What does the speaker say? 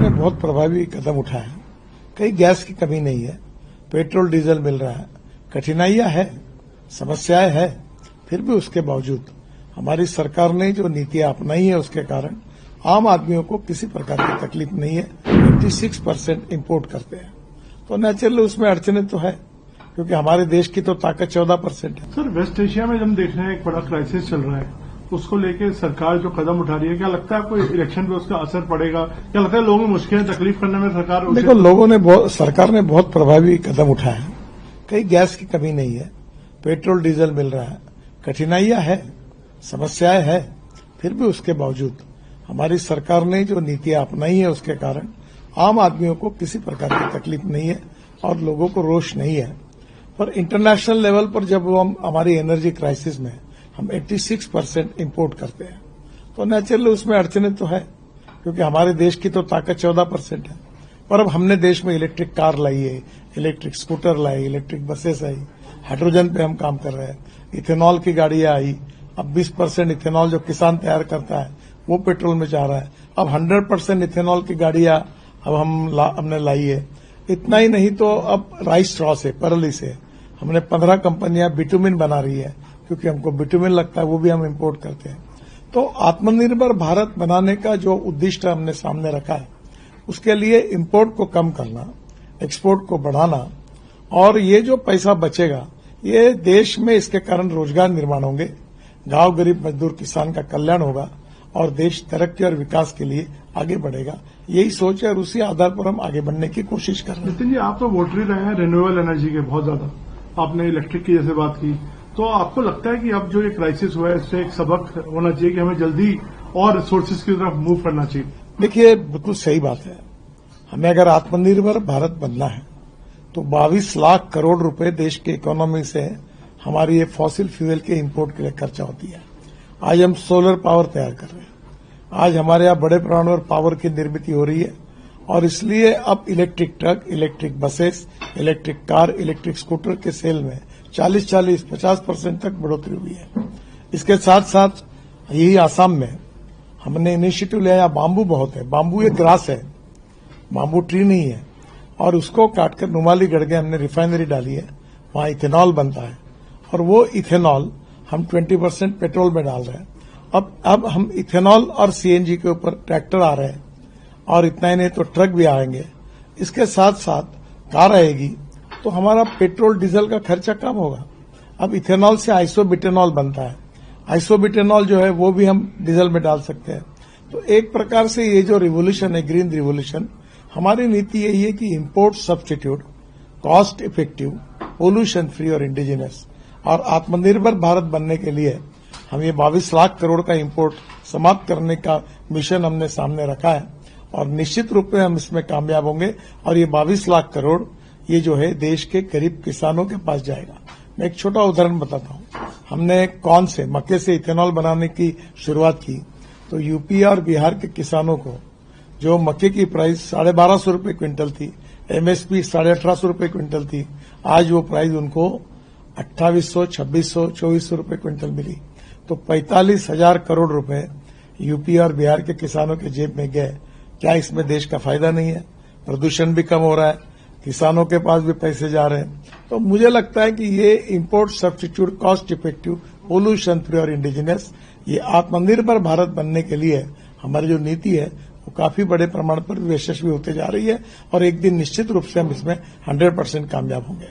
ने बहुत प्रभावी कदम उठाए हैं। कहीं गैस की कमी नहीं है, पेट्रोल डीजल मिल रहा है, कठिनाइयां है, समस्याएं है, फिर भी उसके बावजूद हमारी सरकार ने जो नीतियां अपनाई है उसके कारण आम आदमियों को किसी प्रकार की तकलीफ नहीं है। 86% इम्पोर्ट करते हैं, तो नेचुरली उसमें अड़चने तो है, क्योंकि हमारे देश की तो ताकत 14% है। सर, वेस्ट एशिया में हम देख रहे हैं एक बड़ा क्राइसिस चल रहा है, उसको लेके सरकार जो कदम उठा रही है, क्या लगता है आपको इलेक्शन पे उसका असर पड़ेगा? क्या लगता है लोगों की मुश्किलें तकलीफ करने में सरकार? देखो, सरकार ने बहुत प्रभावी कदम उठाए हैं। कहीं गैस की कमी नहीं है, पेट्रोल डीजल मिल रहा है, कठिनाइयां है, समस्याएं है, फिर भी उसके बावजूद हमारी सरकार ने जो नीतियां अपनाई है उसके कारण आम आदमियों को किसी प्रकार की तकलीफ नहीं है और लोगों को रोष नहीं है। पर इंटरनेशनल लेवल पर जब हम हमारी एनर्जी क्राइसिस में हम 86% इम्पोर्ट करते हैं, तो नेचुरली उसमें अड़चने तो है, क्योंकि हमारे देश की तो ताकत 14% है। पर अब हमने देश में इलेक्ट्रिक कार लाई है, इलेक्ट्रिक स्कूटर लाई, इलेक्ट्रिक बसेस आई, हाइड्रोजन पे हम काम कर रहे हैं, इथेनॉल की गाड़ियां आई। अब 20% इथेनॉल जो किसान तैयार करता है वो पेट्रोल में जा रहा है। अब 100% इथेनॉल की गाड़ियां अब हमने लाई है। इतना ही नहीं तो अब राइस स्ट्रॉ से, परली से हमने 15 कंपनियां बिटुमिन बना रही है, क्योंकि हमको बिटुमिन लगता है, वो भी हम इम्पोर्ट करते हैं। तो आत्मनिर्भर भारत बनाने का जो उद्देश्य हमने सामने रखा है, उसके लिए इम्पोर्ट को कम करना, एक्सपोर्ट को बढ़ाना, और ये जो पैसा बचेगा ये देश में इसके कारण रोजगार निर्माण होंगे, गांव गरीब मजदूर किसान का कल्याण होगा और देश तरक्की और विकास के लिए आगे बढ़ेगा। यही सोच है और उसी आधार पर हम आगे बढ़ने की कोशिश कर रहे हैं। नितिन जी, आप तो वोटर ही रहे हैं रिन्यूएबल एनर्जी के बहुत ज्यादा, आपने इलेक्ट्रिक की जैसे बात की, तो आपको लगता है कि अब जो ये क्राइसिस हुआ है इससे एक सबक होना चाहिए कि हमें जल्दी और रिसोर्सेज की तरफ मूव करना चाहिए? देखिए, बिल्कुल सही बात है। हमें अगर आत्मनिर्भर भारत बनना है तो 22 लाख करोड़ रुपए देश की इकोनॉमी से हमारी ये फॉसिल फ्यूल के इंपोर्ट के लिए खर्चा होती है। आज हम सोलर पावर तैयार कर रहे हैं, आज हमारे यहाँ बड़े पैमाने पर पावर की निर्मित हो रही है, और इसलिए अब electric truck, electric buses, electric car, electric scooter के सेल में 40-50% तक बढ़ोतरी हुई है। इसके साथ साथ यही आसाम में हमने इनिशिएटिव लिया, बाम्बू बहुत है, बाम्बू एक ग्रास है, बाम्बू ट्री नहीं है, और उसको काटकर नुमालीगढ़ के हमने रिफाइनरी डाली है, वहां इथेनॉल बनता है, और वो इथेनॉल हम 20% पेट्रोल में डाल रहे हैं। अब हम इथेनॉल और सीएनजी के ऊपर ट्रैक्टर आ रहे हैं, और इतना ही नहीं तो ट्रक भी आएंगे। इसके साथ साथ कार आएगी, तो हमारा पेट्रोल डीजल का खर्चा कम होगा। अब इथेनॉल से आइसोब्यूटेनॉल बनता है, आइसोब्यूटेनॉल जो है वो भी हम डीजल में डाल सकते हैं। तो एक प्रकार से ये जो रिवोल्यूशन है, ग्रीन रिवोल्यूशन, हमारी नीति यही है कि import substitute, cost effective, pollution free और इंडिजिनस, और आत्मनिर्भर भारत बनने के लिए हम ये 22 लाख करोड़ का इम्पोर्ट समाप्त करने का मिशन हमने सामने रखा है, और निश्चित रूप में हम इसमें कामयाब होंगे। और ये 22 लाख करोड़ ये जो है देश के गरीब किसानों के पास जाएगा। मैं एक छोटा उदाहरण बताता हूं। हमने कॉर्न से, मक्के से इथेनॉल बनाने की शुरुआत की, तो यूपी और बिहार के किसानों को जो मक्के की प्राइस 1250 रुपए क्विंटल थी, एमएसपी 1850 रुपए क्विंटल थी, आज वो प्राइस उनको 2800, 2600, 2400 रुपए क्विंटल मिली। तो 45,000 करोड़ रुपए यूपी और बिहार के किसानों के जेब में गए। क्या इसमें देश का फायदा नहीं है? प्रदूषण भी कम हो रहा है, किसानों के पास भी पैसे जा रहे हैं। तो मुझे लगता है कि ये import substitute, cost effective, pollution free और इंडिजिनस, ये आत्मनिर्भर भारत बनने के लिए हमारी जो नीति है वो काफी बड़े प्रमाण पर यशस्वी होते जा रही है, और एक दिन निश्चित रूप से हम इसमें 100% कामयाब होंगे।